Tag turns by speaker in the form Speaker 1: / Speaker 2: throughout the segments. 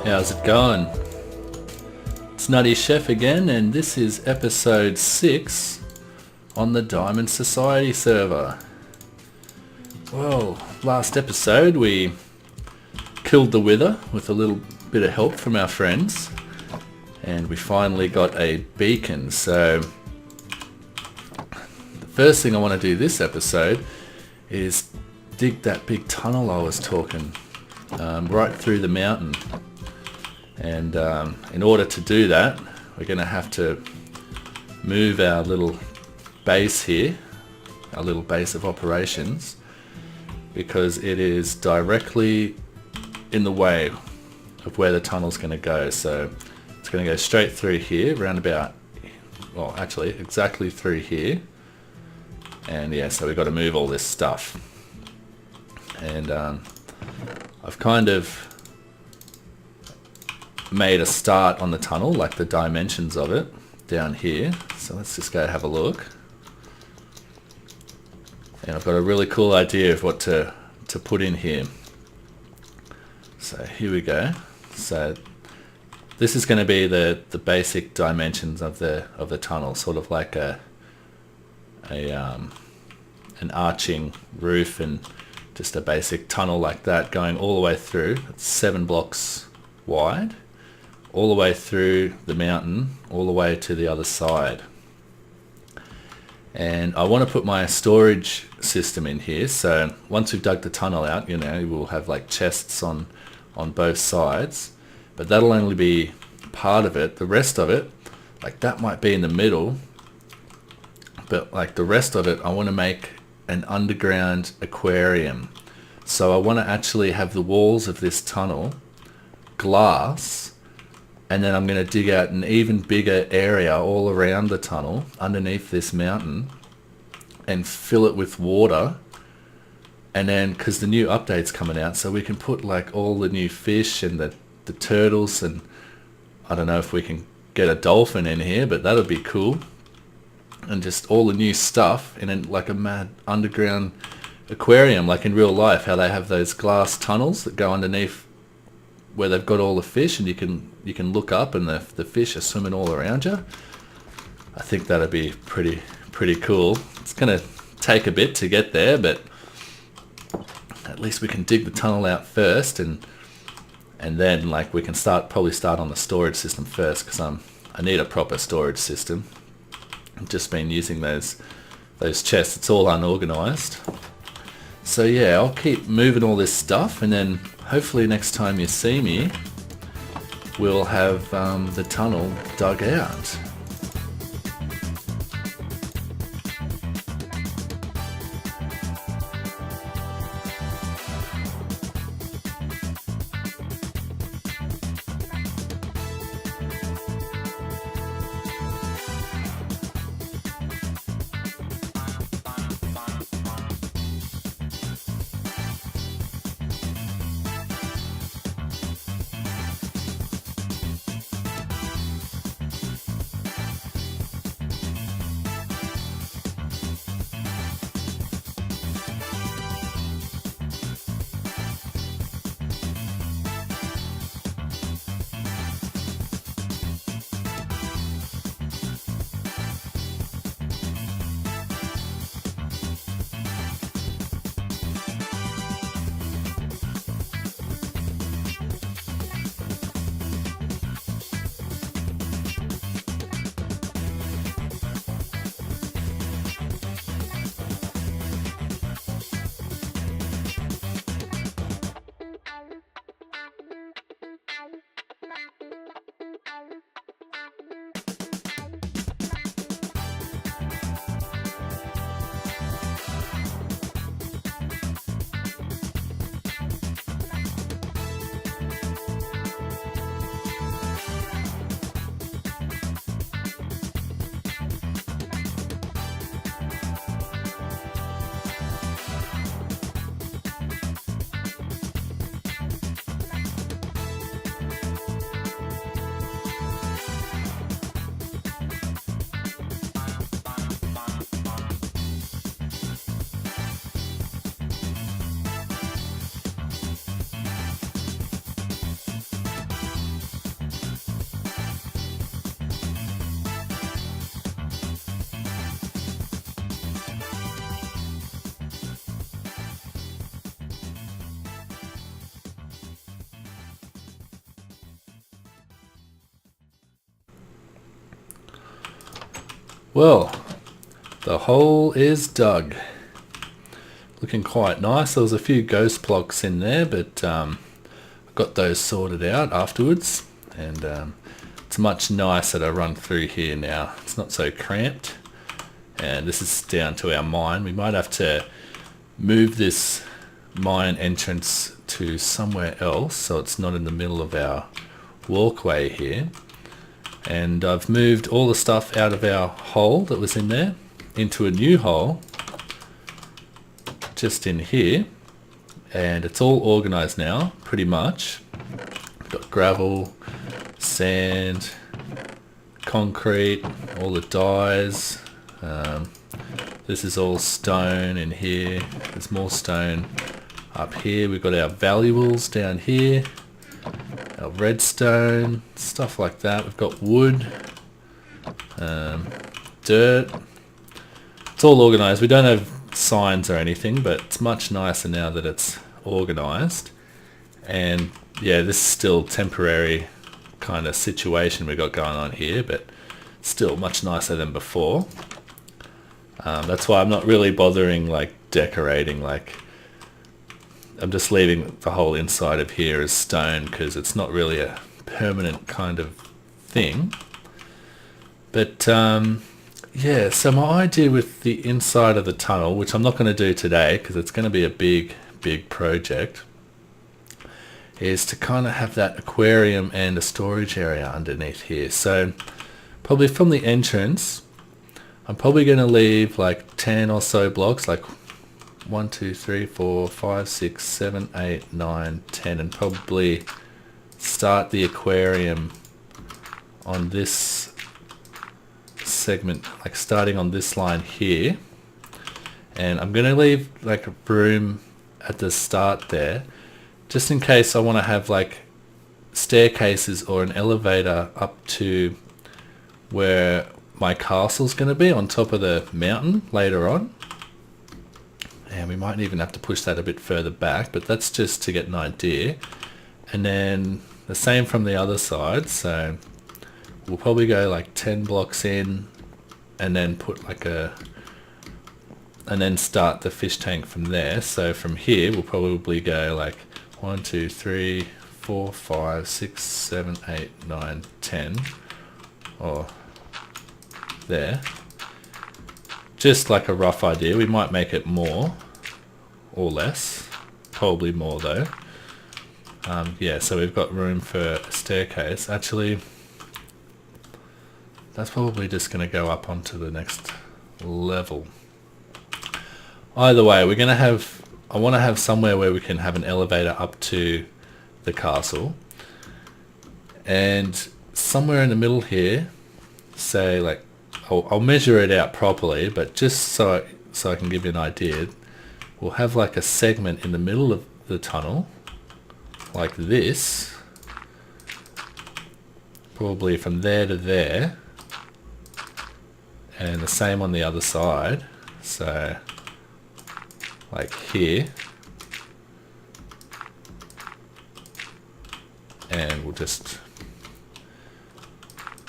Speaker 1: How's it going? It's NuttyChef again, and this is episode 6 on the Diamond Society server. Well, last episode we killed the Wither with a little bit of help from our friends, and we finally got a beacon. So the first thing I want to do this episode is dig that big tunnel I was talking right through the mountain. And in order to do that, we're going to have to move our little base here, our little base of operations, because it is directly in the way of where the tunnel's going to go. So it's going to go straight through here, round about, well actually exactly through here. And yeah, so we've got to move all this stuff. And I've kind of made a start on the tunnel, like the dimensions of it down here. So let's just go have a look. And I've got a really cool idea of what to put in here. So here we go. So this is going to be the basic dimensions of the tunnel, sort of like an arching roof and just a basic tunnel like that going all the way through. It's 7 blocks wide, all the way through the mountain, all the way to the other side. And I want to put my storage system in here, so once we've dug the tunnel out, you know, we'll have like chests on both sides, but that'll only be part of it. The rest of it, like that might be in the middle, but like the rest of it I want to make an underground aquarium. So I want to actually have the walls of this tunnel glass, and then I'm going to dig out an even bigger area all around the tunnel underneath this mountain and fill it with water. And then, because the new update's coming out, so we can put like all the new fish and the turtles, and I don't know if we can get a dolphin in here, but that'll be cool. And just all the new stuff in like a mad underground aquarium, like in real life, how they have those glass tunnels that go underneath where they've got all the fish, and you can look up and the fish are swimming all around you. I think that'd be pretty cool. It's gonna take a bit to get there, but at least we can dig the tunnel out first, and then like we can probably start on the storage system first, because I need a proper storage system. I've just been using those chests. It's all unorganized. So yeah, I'll keep moving all this stuff, and then hopefully next time you see me, we'll have the tunnel dug out. Well, the hole is dug. Looking quite nice. There was a few ghost blocks in there, but got those sorted out afterwards, and it's much nicer to run through here now. It's not so cramped, and this is down to our mine. We might have to move this mine entrance to somewhere else so it's not in the middle of our walkway here. And I've moved all the stuff out of our hole that was in there into a new hole just in here, and it's all organized now pretty much. We've got gravel, sand, concrete, all the dyes. This is all stone in here. There's more stone up here. We've got our valuables down here, our redstone, stuff like that. We've got wood, dirt. It's all organized. We don't have signs or anything, but it's much nicer now that it's organized. And yeah, this is still temporary kind of situation we got going on here, but still much nicer than before. That's why I'm not really bothering like decorating. Like, I'm just leaving the whole inside of here as stone because it's not really a permanent kind of thing. But yeah, so my idea with the inside of the tunnel, which I'm not going to do today because it's going to be a big project, is to kind of have that aquarium and a storage area underneath here. So probably from the entrance, I'm probably going to leave like 10 or so blocks, like 1, 2, 3, 4, 5, 6, 7, 8, 9, 10, and probably start the aquarium on this segment, like starting on this line here. And I'm going to leave like a room at the start there, just in case I want to have like staircases or an elevator up to where my castle's going to be on top of the mountain later on. And we might even have to push that a bit further back, but that's just to get an idea. And then the same from the other side, so we'll probably go like 10 blocks in and then put like and then start the fish tank from there. So from here we'll probably go like 1, 2, 3, 4, 5, 6, 7, 8, 9, 10, or there. Just like a rough idea. We might make it more or less, probably more though. Yeah, so we've got room for a staircase. Actually, that's probably just going to go up onto the next level. Either way, we're going to have, I want to have somewhere where we can have an elevator up to the castle, and somewhere in the middle here, say like, I'll measure it out properly, but just so I can give you an idea, we'll have like a segment in the middle of the tunnel, like this, probably from there to there, and the same on the other side, so like here, and we'll just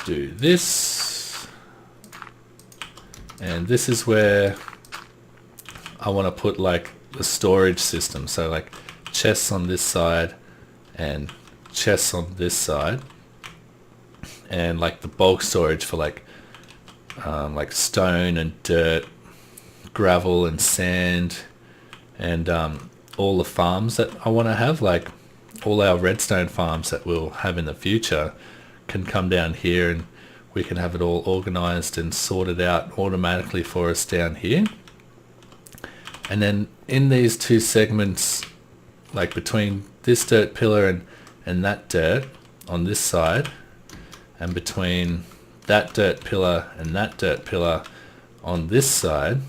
Speaker 1: do this. And this is where I want to put like the storage system, so like chests on this side and chests on this side, and like the bulk storage for like stone and dirt, gravel and sand, and all the farms that I want to have, like all our redstone farms that we'll have in the future, can come down here and we can have it all organized and sorted out automatically for us down here. And then in these two segments, like between this dirt pillar and that dirt on this side, and between that dirt pillar and that dirt pillar on this side,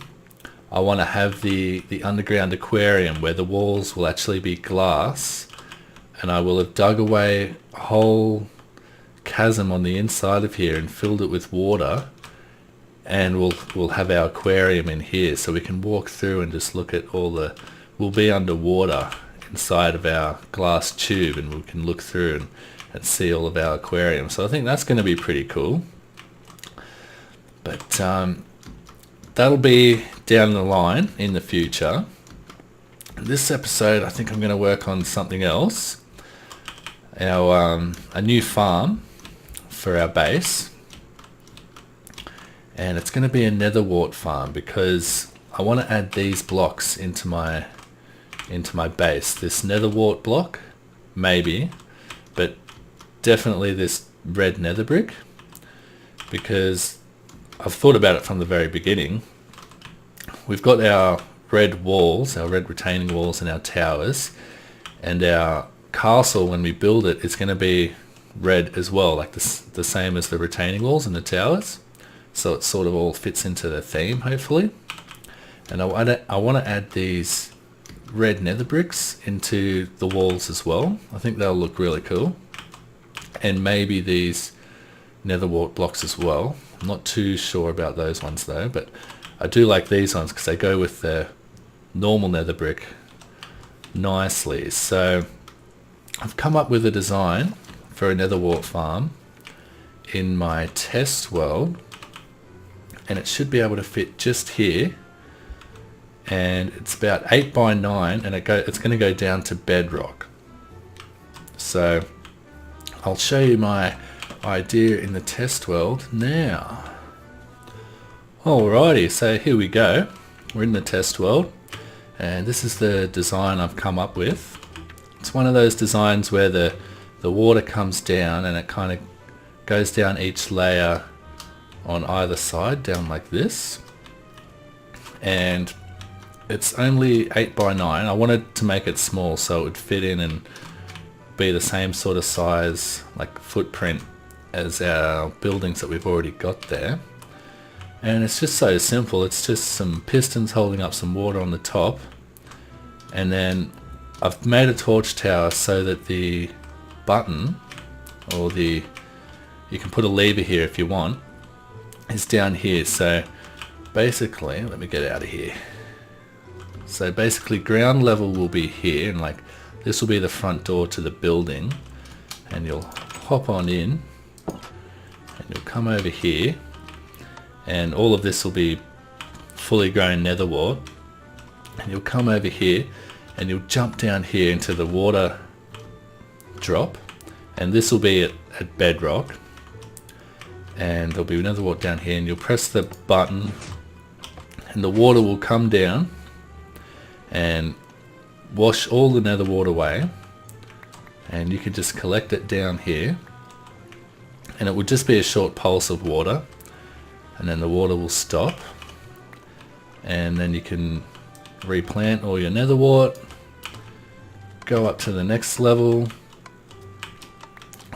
Speaker 1: I want to have the underground aquarium where the walls will actually be glass, and I will have dug away a whole chasm on the inside of here and filled it with water, and we'll have our aquarium in here, so we can walk through and just look at all the, we'll be underwater inside of our glass tube, and we can look through and see all of our aquarium. So I think that's going to be pretty cool. But that'll be down the line in the future. This episode, I think I'm going to work on something else. A new farm for our base. And it's going to be a Nether Wart farm because I want to add these blocks into my base. This Nether Wart block, maybe, but definitely this red nether brick, because I've thought about it from the very beginning. We've got our red walls, our red retaining walls and our towers, and our castle, when we build it, it's going to be red as well, like the same as the retaining walls and the towers. So it sort of all fits into the theme, hopefully. And I want to add these red nether bricks into the walls as well. I think they'll look really cool. And maybe these Nether Wart blocks as well. I'm not too sure about those ones though, but I do like these ones because they go with the normal nether brick nicely. So I've come up with a design for a Nether Wart farm in my test world, and it should be able to fit just here, and it's about 8 by 9, and it's going to go down to bedrock. So I'll show you my idea in the test world now. Alrighty, so here we go. We're in the test world, and this is the design I've come up with. It's one of those designs where the water comes down and it kind of goes down each layer on either side, down like this. And it's only 8 by 9. I wanted to make it small so it would fit in and be the same sort of size, like footprint, as our buildings that we've already got there. And it's just so simple. It's just some pistons holding up some water on the top, and then I've made a torch tower so that the button, or you can put a lever here if you want, is down here. So basically, let me get out of here. So basically ground level will be here, and like this will be the front door to the building, and you'll hop on in and you'll come over here, and all of this will be fully grown nether wart, and you'll come over here and you'll jump down here into the water drop, and this will be at bedrock, and there'll be nether wart down here, and you'll press the button and the water will come down and wash all the nether wart away, and you can just collect it down here, and it would just be a short pulse of water, and then the water will stop, and then you can replant all your nether wart, go up to the next level,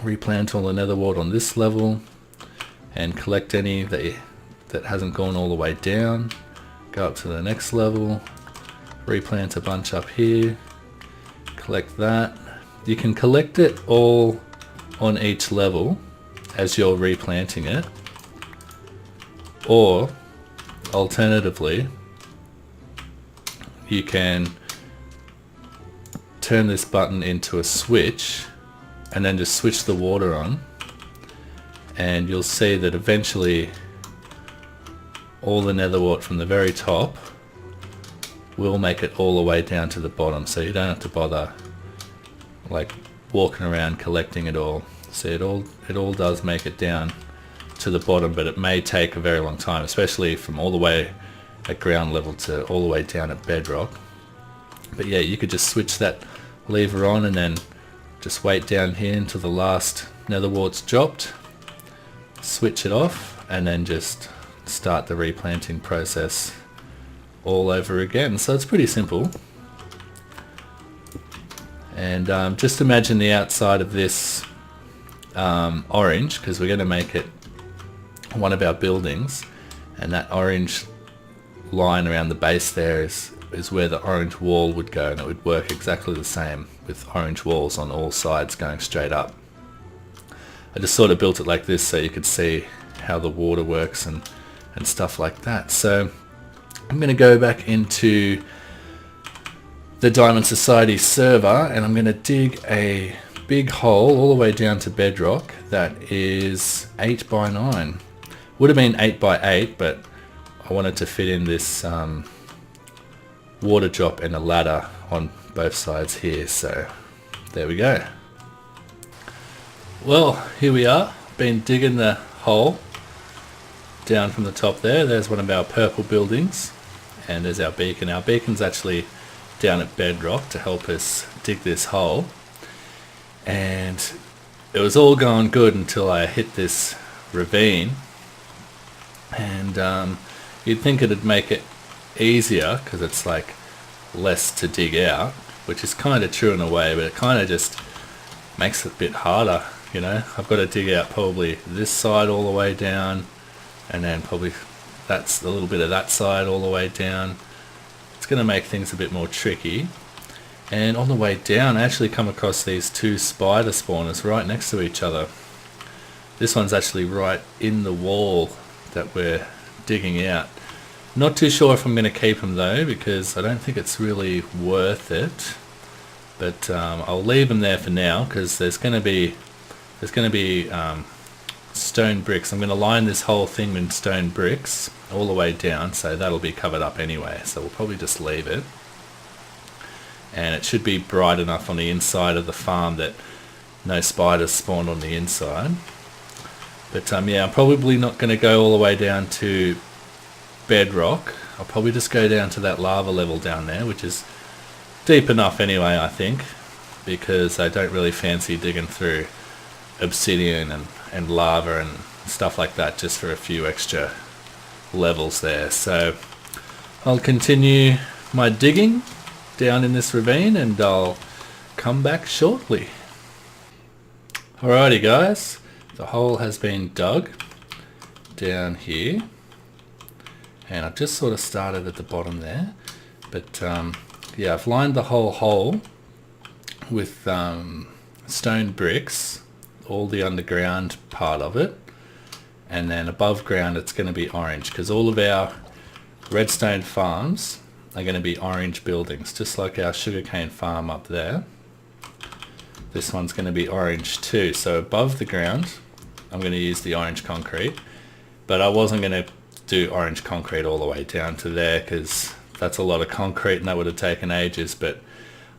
Speaker 1: replant all the nether wart on this level, and collect any that hasn't gone all the way down, go up to the next level, replant a bunch up here, collect that. You can collect it all on each level as you're replanting it, or alternatively you can turn this button into a switch and then just switch the water on, and you'll see that eventually all the nether wart from the very top will make it all the way down to the bottom, so you don't have to bother like walking around collecting it all. So it all does make it down to the bottom, but it may take a very long time, especially from all the way at ground level to all the way down at bedrock. But yeah, you could just switch that lever on and then just wait down here until the last nether wart's dropped, switch it off, and then just start the replanting process all over again. So it's pretty simple. And just imagine the outside of this orange, because we're going to make it one of our buildings, and that orange line around the base there is where the orange wall would go, and it would work exactly the same with orange walls on all sides going straight up. I just sort of built it like this so you could see how the water works and stuff like that. So I'm going to go back into the Diamond Society server, and I'm going to dig a big hole all the way down to bedrock that is 8 by 9. Would have been 8 by 8, but I wanted to fit in this water drop and a ladder on both sides here, so there we go. Well, here we are. Been digging the hole down from the top there. There's one of our purple buildings, and there's our beacon. Our beacon's actually down at bedrock to help us dig this hole, and it was all going good until I hit this ravine, and you'd think it'd make it easier because it's like less to dig out, which is kind of true in a way, but it kind of just makes it a bit harder, you know. I've got to dig out probably this side all the way down, and then probably that's a little bit of that side all the way down. It's going to make things a bit more tricky. And on the way down I actually come across these two spider spawners right next to each other. This one's actually right in the wall that we're digging out. Not too sure if I'm going to keep them though, because I don't think it's really worth it. But I'll leave them there for now, because there's going to be stone bricks. I'm going to line this whole thing with stone bricks all the way down, so that'll be covered up anyway, so we'll probably just leave it. And it should be bright enough on the inside of the farm that no spiders spawn on the inside. But yeah, I'm probably not going to go all the way down to bedrock. I'll probably just go down to that lava level down there, which is deep enough anyway, I think, because I don't really fancy digging through obsidian and lava and stuff like that just for a few extra levels there. So I'll continue my digging down in this ravine, and I'll come back shortly. Alrighty guys, the hole has been dug down here, and I've just sort of started at the bottom there, but yeah, I've lined the whole hole with stone bricks, all the underground part of it, and then above ground it's going to be orange, because all of our redstone farms are going to be orange buildings, just like our sugarcane farm up there. This one's going to be orange too, so above the ground I'm going to use the orange concrete, but I wasn't going to do orange concrete all the way down to there, because that's a lot of concrete and that would have taken ages, but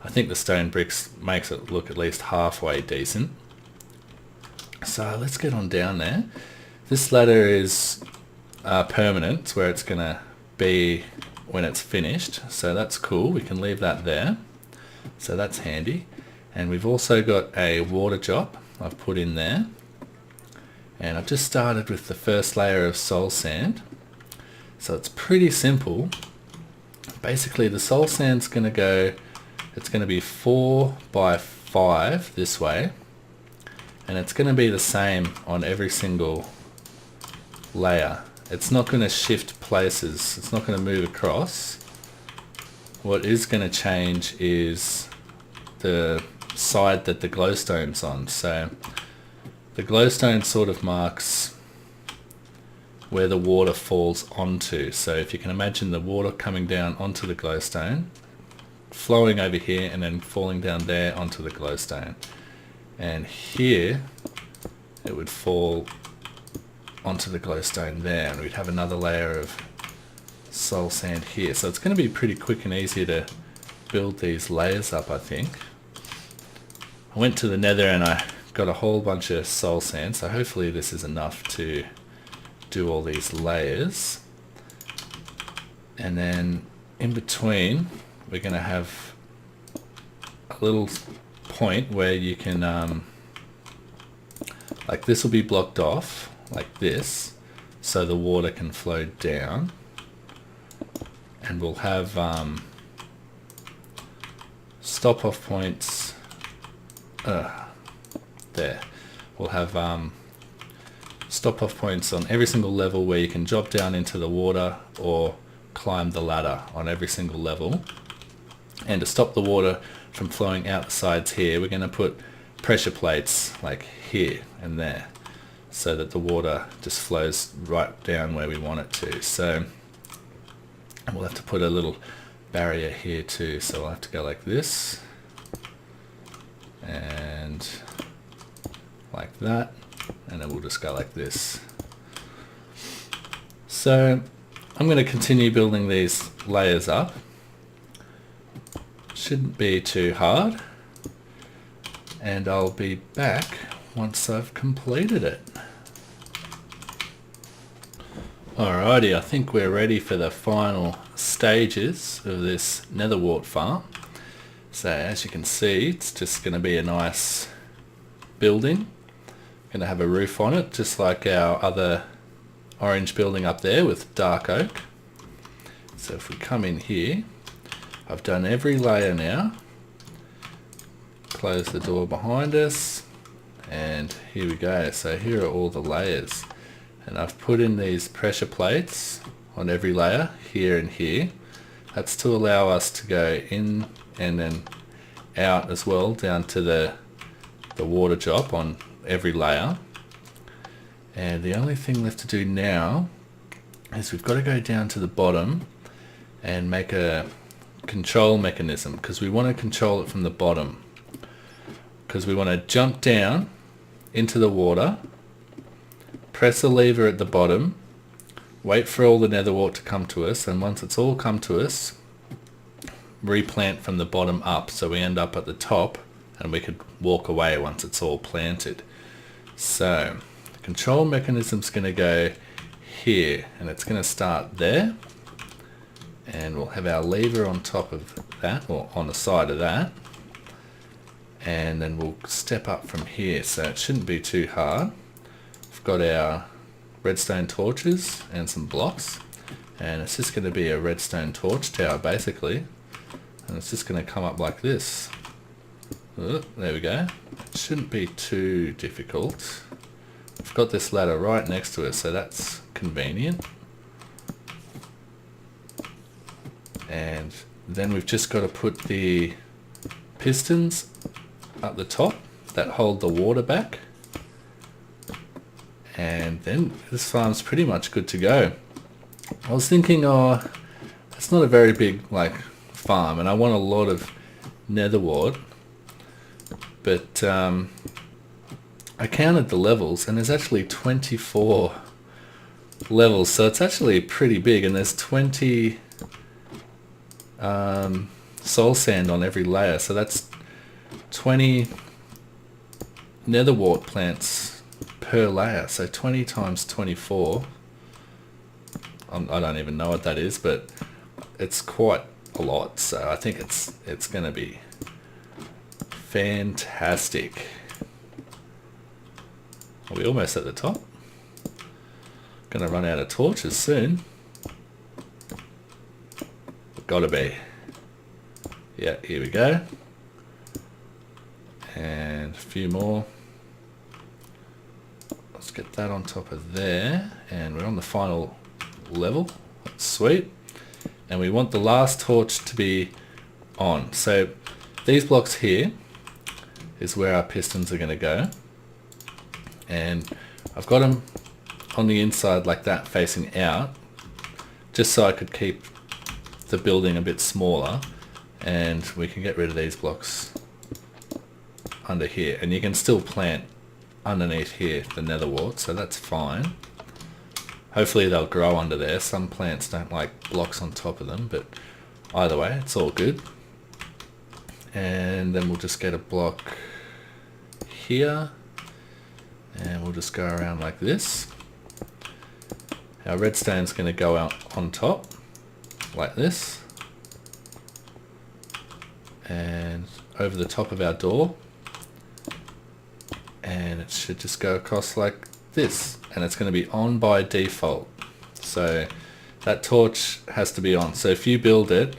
Speaker 1: I think the stone bricks makes it look at least halfway decent. So let's get on down there. This ladder is permanent, it's where it's going to be when it's finished, so that's cool. We can leave that there, so that's handy. And we've also got a water drop I've put in there, and I've just started with the first layer of soul sand, so it's pretty simple. Basically the soul sand's going to go, it's going to be 4 by 5 this way, and it's going to be the same on every single layer. It's not going to shift places, it's not going to move across. What is going to change is the side that the glowstone's on. So the glowstone sort of marks where the water falls onto. So if you can imagine the water coming down onto the glowstone, flowing over here and then falling down there onto the glowstone. And here it would fall onto the glowstone there, and we'd have another layer of soul sand here. So it's going to be pretty quick and easy to build these layers up, I think. I went to the nether and I got a whole bunch of soul sand, so hopefully this is enough to do all these layers. And then in between we're going to have a little point where you can like this will be blocked off like this, so the water can flow down, and we'll have stop off points there. We'll have stop off points on every single level where you can drop down into the water or climb the ladder on every single level. And to stop the water from flowing out the sides here, we're going to put pressure plates like here and there, so that the water just flows right down where we want it to. So we'll have to put a little barrier here too, so we'll have to go like this and like that, and then we'll just go like this. So I'm going to continue building these layers up. Shouldn't be too hard. And I'll be back once I've completed it. Alrighty, I think we're ready for the final stages of this Nether Wart farm. So as you can see, it's just going to be a nice building. Going to have a roof on it, just like our other orange building up there with dark oak. So if we come in here, I've done every layer now. Close the door behind us, and here we go. So here are all the layers. And I've put in these pressure plates on every layer, here and here. That's to allow us to go in and then out as well, down to the water drop on every layer. And the only thing left to do now is we've got to go down to the bottom and make a control mechanism, because we want to control it from the bottom. Because we want to jump down into the water, press the lever at the bottom, wait for all the nether wart to come to us, and once it's all come to us, replant from the bottom up, so we end up at the top and we could walk away once it's all planted. So the control mechanism's going to go here, and it's going to start there, and we'll have our lever on top of that, or on the side of that, and then we'll step up from here, so it shouldn't be too hard. Got our redstone torches and some blocks, and it's just going to be a redstone torch tower basically, and it's just going to come up like this. Oh, there we go. It shouldn't be too difficult. I've got this ladder right next to it, so that's convenient. And then we've just got to put the pistons up the top that hold the water back. And then this farm's pretty much good to go. I was thinking, oh, it's not a very big farm, and I want a lot of nether wart, but I counted the levels, and there's actually 24 levels, so it's actually pretty big, and there's 20 soul sand on every layer, so that's 20 nether wart plants per layer, so 20 times 24. I don't even know what that is, but it's quite a lot, so I think it's going to be fantastic. Are we almost at the top? Gonna run out of torches soon. Gotta be. Yeah, here we go. And a few more. Let's get that on top of there, and we're on the final level. That's sweet. And we want the last torch to be on. So these blocks here is where our pistons are going to go, and I've got them on the inside like that, facing out, just so I could keep the building a bit smaller, and we can get rid of these blocks under here, and you can still plant underneath here the nether wart, so that's fine. Hopefully they'll grow under there. Some plants don't like blocks on top of them, but either way it's all good. And then we'll just get a block here, and we'll just go around like this. Our redstone's going to go out on top like this, and over the top of our door, and it should just go across like this, and it's going to be on by default. So that torch has to be on. So if you build it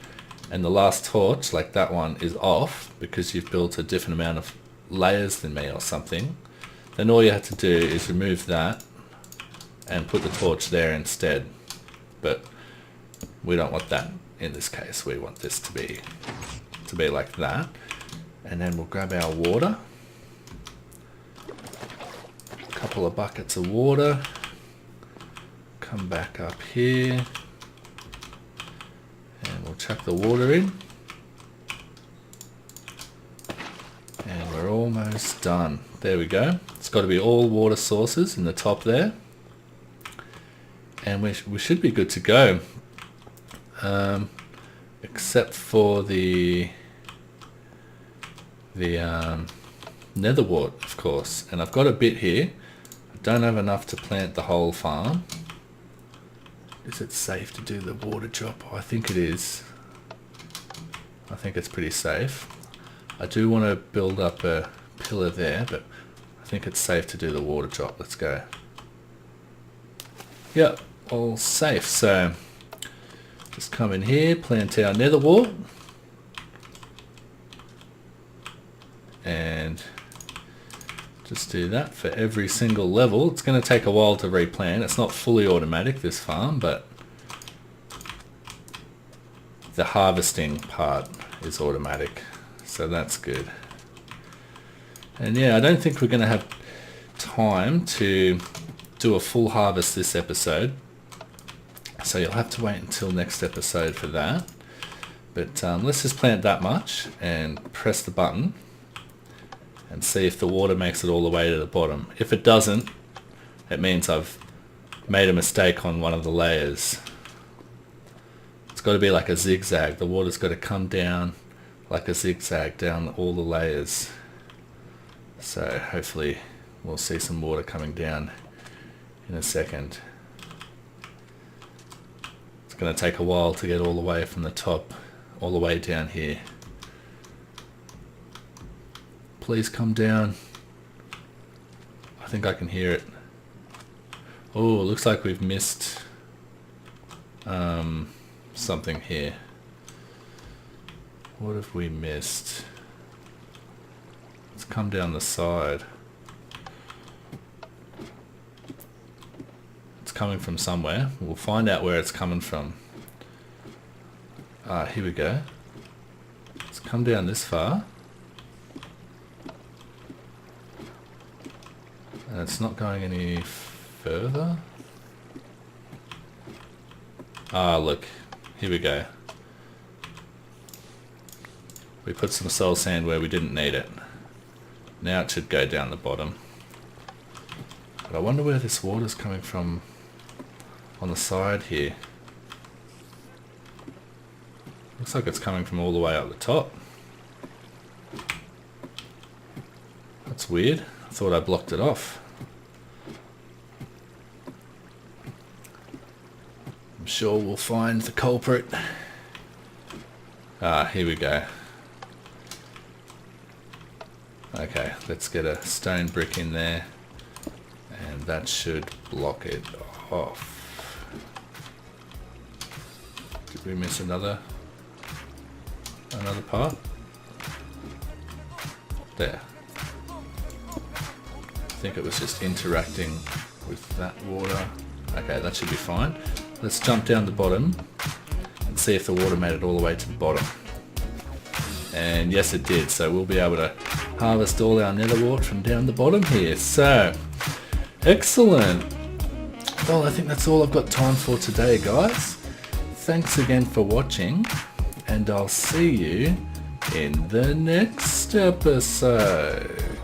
Speaker 1: and the last torch, like that one, is off because you've built a different amount of layers than me or something, then all you have to do is remove that and put the torch there instead. But we don't want that in this case. We want this to be like that. And then we'll grab our water, a couple of buckets of water, come back up here, and we'll chuck the water in, and we're almost done. There we go. It's got to be all water sources in the top there. and we should be good to go, except for the Nether Wart, of course. And I've got a bit here. I don't have enough to plant the whole farm. Is it safe to do the water drop? Oh, I think it is. I think it's pretty safe. I do want to build up a pillar there, but I think it's safe to do the water drop. Let's go. Yep, all safe. So just come in here, plant our Nether Wart, and just do that for every single level. It's going to take a while to replant. It's not fully automatic, this farm, but the harvesting part is automatic, so that's good. And yeah, I don't think we're going to have time to do a full harvest this episode, so you'll have to wait until next episode for that. But let's just plant that much and press the button and see if the water makes it all the way to the bottom. If it doesn't, it means I've made a mistake on one of the layers. It's got to be like a zigzag. The water's got to come down like a zigzag down all the layers. So hopefully we'll see some water coming down in a second. It's going to take a while to get all the way from the top all the way down here. Please come down. I think I can hear it. Oh, it looks like we've missed something here. What have we missed? It's come down the side. It's coming from somewhere. We'll find out where it's coming from. Ah, here we go. It's come down this far. And it's not going any further. Ah, look. Here we go. We put some soul sand where we didn't need it. Now it should go down the bottom. But I wonder where this water's coming from on the side here. Looks like it's coming from all the way up the top. That's weird. I thought I blocked it off. I'm sure we'll find the culprit. Ah, here we go. Okay, let's get a stone brick in there, and that should block it off. Did we miss another part? There. I think it was just interacting with that water. Okay, that should be fine. Let's jump down the bottom and see if the water made it all the way to the bottom. And yes, it did. So we'll be able to harvest all our Nether Wart from down the bottom here. So, excellent. Well, I think that's all I've got time for today, guys. Thanks again for watching, and I'll see you in the next episode.